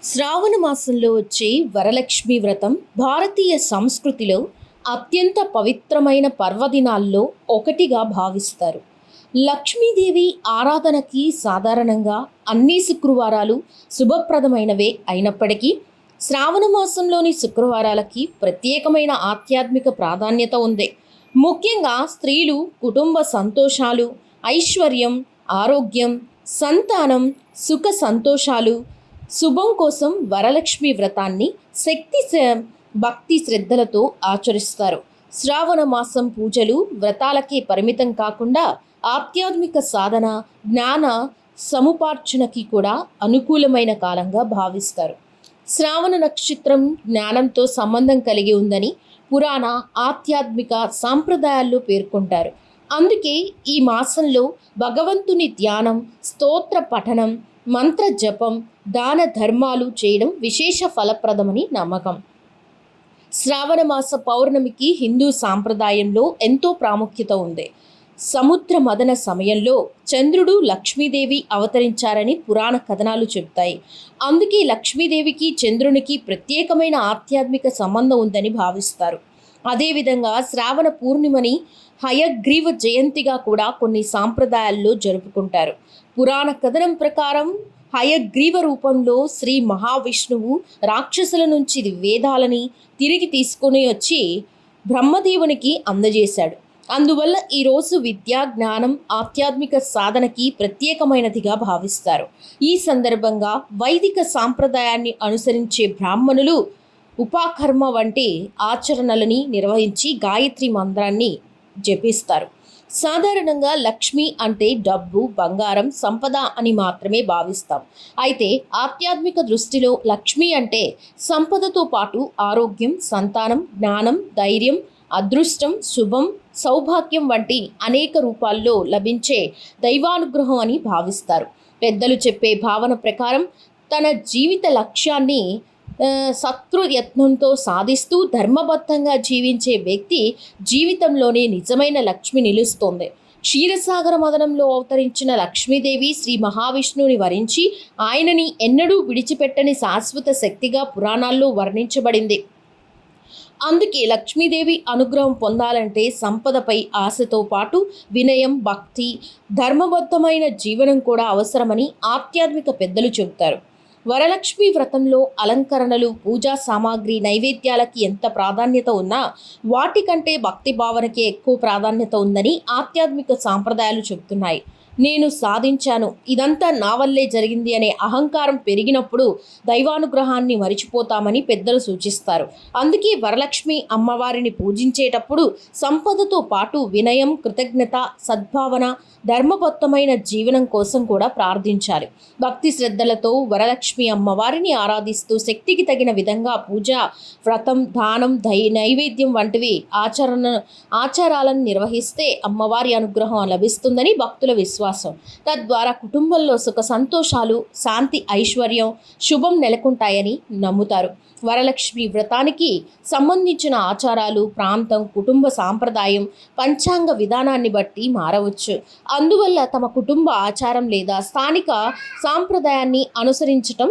శ్రావణ మాసంలో వచ్చే వరలక్ష్మి వ్రతం భారతీయ సంస్కృతిలో అత్యంత పవిత్రమైన పర్వదినాల్లో ఒకటిగా భావిస్తారు. లక్ష్మీదేవి ఆరాధనకి సాధారణంగా అన్ని శుక్రవారాలు శుభప్రదమైనవే అయినప్పటికీ శ్రావణ మాసంలోని శుక్రవారాలకి ప్రత్యేకమైన ఆధ్యాత్మిక ప్రాధాన్యత ఉంది. ముఖ్యంగా స్త్రీలు కుటుంబ సంతోషాలు, ఐశ్వర్యం, ఆరోగ్యం, సంతానం, సుఖ సంతోషాలు, శుభం కోసం వరలక్ష్మి వ్రతాన్ని భక్తి శ్రద్ధలతో ఆచరిస్తారు. శ్రావణ మాసం పూజలు వ్రతాలకే పరిమితం కాకుండా ఆధ్యాత్మిక సాధన, జ్ఞాన సముపార్జనకి కూడా అనుకూలమైన కాలంగా భావిస్తారు. శ్రావణ నక్షత్రం జ్ఞానంతో సంబంధం కలిగి ఉందని పురాణ, ఆధ్యాత్మిక సాంప్రదాయాల్లో పేర్కొంటారు. అందుకే ఈ మాసంలో భగవంతుని ధ్యానం, స్తోత్ర పఠనం, మంత్ర జపం, దాన ధర్మాలు చేయడం విశేష ఫలప్రదమని నమ్మకం. శ్రావణ మాస పౌర్ణమికి హిందూ సాంప్రదాయంలో ఎంతో ప్రాముఖ్యత ఉంది. సముద్ర మదన సమయంలో చంద్రుడు లక్ష్మీదేవి అవతరించారని పురాణ కథనాలు చెబుతాయి. అందుకే లక్ష్మీదేవికి చంద్రునికి ప్రత్యేకమైన ఆధ్యాత్మిక సంబంధం ఉందని భావిస్తారు. అదేవిధంగా శ్రావణ పూర్ణిమని హయగ్రీవ జయంతిగా కూడా కొన్ని సాంప్రదాయాల్లో జరుపుకుంటారు. పురాణ కథనం ప్రకారం హయగ్రీవ రూపంలో శ్రీ మహావిష్ణువు రాక్షసుల నుంచి వేదాలని తిరిగి తీసుకొని వచ్చి బ్రహ్మదేవునికి అందజేశాడు. అందువల్ల ఈరోజు విద్య, జ్ఞానం, ఆధ్యాత్మిక సాధనకి ప్రత్యేకమైనదిగా భావిస్తారు. ఈ సందర్భంగా వైదిక సాంప్రదాయాన్ని అనుసరించే బ్రాహ్మణులు ఉపాకర్మ వంటి ఆచరణలని నిర్వహించి గాయత్రి మంత్రాన్ని జపిస్తారు. సాధారణంగా లక్ష్మి అంటే డబ్బు, బంగారం, సంపద అని మాత్రమే భావిస్తాం. అయితే ఆధ్యాత్మిక దృష్టిలో లక్ష్మి అంటే సంపదతో పాటు ఆరోగ్యం, సంతానం, జ్ఞానం, ధైర్యం, అదృష్టం, శుభం, సౌభాగ్యం వంటి అనేక రూపాల్లో లభించే దైవానుగ్రహం అని భావిస్తారు. పెద్దలు చెప్పే భావన ప్రకారం తన జీవిత లక్ష్యాన్ని శత్రుయత్నంతో సాధిస్తూ ధర్మబద్ధంగా జీవించే వ్యక్తి జీవితంలోనే నిజమైన లక్ష్మి నిలుస్తోంది. క్షీరసాగర మదనంలో అవతరించిన లక్ష్మీదేవి శ్రీ మహావిష్ణువుని వరించి ఆయనని ఎన్నడూ విడిచిపెట్టని శాశ్వత శక్తిగా పురాణాల్లో వర్ణించబడింది. అందుకే లక్ష్మీదేవి అనుగ్రహం పొందాలంటే సంపదపై ఆశతో పాటు వినయం, భక్తి, ధర్మబద్ధమైన జీవనం కూడా అవసరమని ఆధ్యాత్మిక పెద్దలు చెబుతారు. వరలక్ష్మి వ్రతంలో అలంకరణలు, పూజా సామాగ్రి, నైవేద్యాలకి ఎంత ప్రాధాన్యత ఉన్నా వాటికంటే భక్తి భావనకే ఎక్కువ ప్రాధాన్యత ఉందని ఆధ్యాత్మిక సాంప్రదాయాలు చెబుతున్నాయి. నేను సాధించాను, ఇదంతా నా వల్లే జరిగింది అనే అహంకారం పెరిగినప్పుడు దైవానుగ్రహాన్ని మరిచిపోతామని పెద్దలు సూచిస్తారు. అందుకే వరలక్ష్మి అమ్మవారిని పూజించేటప్పుడు సంపదతో పాటు వినయం, కృతజ్ఞత, సద్భావన, ధర్మబద్ధమైన జీవనం కోసం కూడా ప్రార్థించాలి. భక్తి శ్రద్ధలతో వరలక్ష్మి అమ్మవారిని ఆరాధిస్తూ శక్తికి తగిన విధంగా పూజ, వ్రతం, దానం, నైవేద్యం వంటివి ఆచారాలను నిర్వహిస్తే అమ్మవారి అనుగ్రహం లభిస్తుందని భక్తుల విశ్వాసం. తద్వారా కుటుంబంలో సుఖ సంతోషాలు, శాంతి, ఐశ్వర్యం, శుభం నెలకొంటాయని నమ్ముతారు. వరలక్ష్మి వ్రతానికి సంబంధించిన ఆచారాలు ప్రాంతం, కుటుంబ సాంప్రదాయం, పంచాంగ విధానాన్ని బట్టి మారవచ్చు. అందువల్ల తమ కుటుంబ ఆచారం లేదా స్థానిక సాంప్రదాయాన్ని అనుసరించటం